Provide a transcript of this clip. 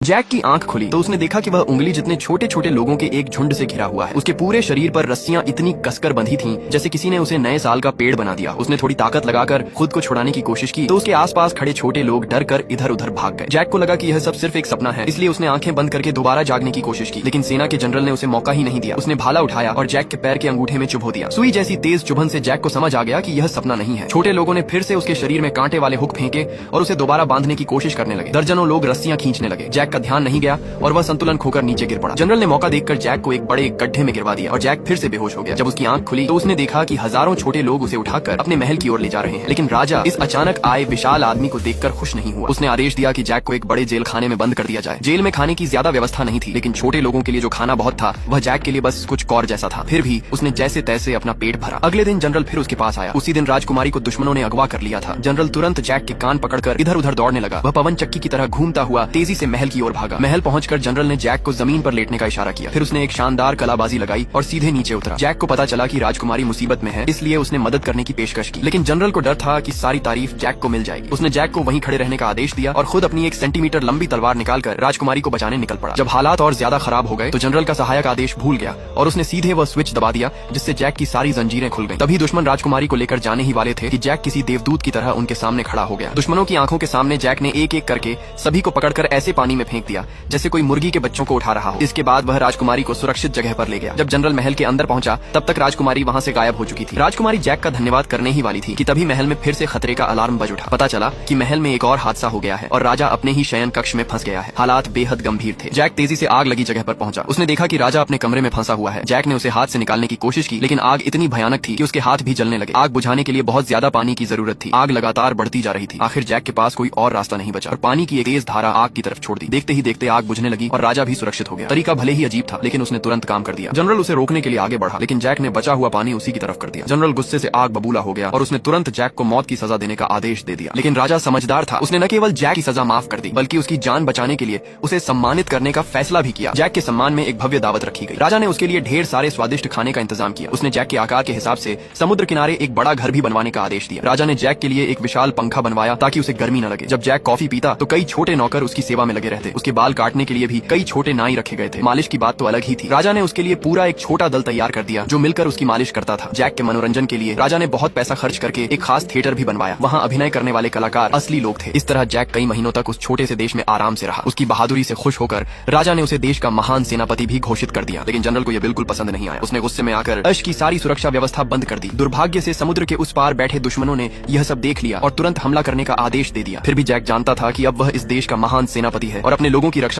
Jack की आंख खुली तो उसने देखा कि वह उंगली जितने छोटे छोटे लोगों के एक झुंड से घिरा हुआ है। उसके पूरे शरीर पर रस्सियां इतनी कसकर बंधी थीं जैसे किसी ने उसे नए साल का पेड़ बना दिया। उसने थोड़ी ताकत लगाकर खुद को छुड़ाने की कोशिश की तो उसके आसपास खड़े छोटे लोग डर कर इधर उधर भाग गए। जैक को लगा कि यह सब सिर्फ एक सपना है, इसलिए उसने आंखें बंद करके दोबारा जागने की कोशिश की, लेकिन सेना के जनरल ने उसे मौका ही नहीं दिया। उसने भाला उठाया और जैक के पैर के अंगूठे में चुभो दिया। सुई जैसी तेज चुभन से जैक को समझ आ गया कि यह सपना नहीं है। छोटे लोगों ने फिर से उसके शरीर में कांटे वाले हुक फेंके और उसे दोबारा बांधने की कोशिश करने लगे। दर्जनों लोग रस्सियां खींचने लगे। जैक का ध्यान नहीं गया और वह संतुलन खोकर नीचे गिर पड़ा। जनरल ने मौका देखकर जैक को एक बड़े गड्ढे में गिरवा दिया और जैक फिर से बेहोश हो गया। जब उसकी आंख खुली तो उसने देखा कि हजारों छोटे लोग उसे उठाकर अपने महल की ओर ले जा रहे हैं, लेकिन राजा इस अचानक आए विशाल आदमी को देखकर खुश नहीं हुआ। उसने आदेश दिया कि जैक को एक बड़े जेल खाने में बंद कर दिया जाए। जेल में खाने की ज्यादा व्यवस्था नहीं थी, लेकिन छोटे लोगों के लिए जो खाना बहुत था वह जैक के लिए बस कुछ कौर जैसा था। फिर भी उसने जैसे तैसे अपना पेट भरा। अगले दिन जनरल फिर उसके पास आया। उसी दिन राजकुमारी को दुश्मनों ने अगवा कर लिया था। जनरल तुरंत जैक के कान पकड़कर इधर उधर दौड़ने लगा। वह पवन चक्की की तरह घूमता हुआ तेजी से महल की ओर भागा। महल पहुंचकर जनरल ने जैक को जमीन पर लेटने का इशारा किया। फिर उसने एक शानदार कलाबाजी लगाई और सीधे नीचे उतरा। जैक को पता चला कि राजकुमारी मुसीबत में है, इसलिए उसने मदद करने की पेशकश की, लेकिन जनरल को डर था कि सारी तारीफ जैक को मिल जाएगी। उसने जैक को वहीं खड़े रहने का आदेश दिया और खुद अपनी 1 सेंटीमीटर लंबी तलवार निकालकर राजकुमारी को बचाने निकल पड़ा। जब हालात और ज्यादा खराब हो गए तो जनरल का सहायक आदेश भूल गया और उसने सीधे वह स्विच दबा दिया जिससे जैक की सारी जंजीरें खुल गईं। तभी दुश्मन राजकुमारी को लेकर जाने ही वाले थे कि जैक किसी देवदूत की तरह उनके सामने खड़ा हो गया। दुश्मनों की आंखों के सामने जैक ने एक एक करके सभी को पकड़कर ऐसे पानी में फेंक दिया जैसे कोई मुर्गी के बच्चों को उठा रहा हो। इसके बाद वह राजकुमारी को सुरक्षित जगह पर ले गया। जब जनरल महल के अंदर पहुंचा तब तक राजकुमारी वहां से गायब हो चुकी थी। राजकुमारी जैक का धन्यवाद करने ही वाली थी कि तभी महल में फिर से खतरे का अलार्म बज उठा। पता चला कि महल में एक और हादसा हो गया है और राजा अपने ही शयन कक्ष में फंस गया है। हालात बेहद गंभीर थे। जैक तेजी से आग लगी जगह पर पहुंचा। उसने देखा कि राजा अपने कमरे में फंसा हुआ है। जैक ने उसे हाथ से निकालने की कोशिश की, लेकिन आग इतनी भयानक थी कि उसके हाथ भी जलने लगे। आग बुझाने के लिए बहुत ज्यादा पानी की जरूरत थी। आग लगातार बढ़ती जा रही थी। आखिर जैक के पास कोई और रास्ता नहीं बचा और पानी की एक तेज धारा आग की तरफ छोड़ दी। देखते ही देखते आग बुझने लगी और राजा भी सुरक्षित हो गया। तरीका भले ही अजीब था, लेकिन उसने तुरंत काम कर दिया। जनरल उसे रोकने के लिए आगे बढ़ा, लेकिन जैक ने बचा हुआ पानी उसी की तरफ कर दिया। जनरल गुस्से से आग बबूला हो गया और उसने तुरंत जैक को मौत की सजा देने का आदेश दे दिया। लेकिन राजा समझदार था। उसने न केवल जैक की सजा माफ कर दी, बल्कि उसकी जान बचाने के लिए उसे सम्मानित करने का फैसला भी किया। जैक के सम्मान में एक भव्य दावत रखी गई। राजा ने उसके लिए ढेर सारे स्वादिष्ट खाने का इंतजाम किया। उसने जैक के आकार के हिसाब से समुद्र किनारे एक बड़ा घर भी बनवाने का आदेश दिया। राजा ने जैक के लिए एक विशाल पंखा बनवाया ताकि उसे गर्मी न लगे। जब जैक कॉफी पीता तो कई छोटे नौकर उसकी सेवा में लगे रहते। उसके बाल काटने के लिए भी कई छोटे नाई रखे गए थे। मालिश की बात तो अलग ही थी। राजा ने उसके लिए पूरा एक छोटा दल तैयार कर दिया जो मिलकर उसकी मालिश करता था। जैक के मनोरंजन के लिए राजा ने बहुत पैसा खर्च करके एक खास थिएटर भी बनवाया। वहाँ अभिनय करने वाले कलाकार असली लोग थे। इस तरह जैक कई महीनों तक उस छोटे से देश में आराम से रहा। उसकी बहादुरी से खुश होकर राजा ने उसे देश का महान सेनापति भी घोषित कर दिया। लेकिन जनरल को यह बिल्कुल पसंद नहीं आया। उसने गुस्से में आकर अश की सारी सुरक्षा व्यवस्था बंद कर दी। दुर्भाग्य से समुद्र के उस पार बैठे दुश्मनों ने यह सब देख लिया और तुरंत हमला करने का आदेश दे दिया। फिर भी जैक जानता था कि अब वह इस देश का महान सेनापति है और अपने लोगों की रक्षा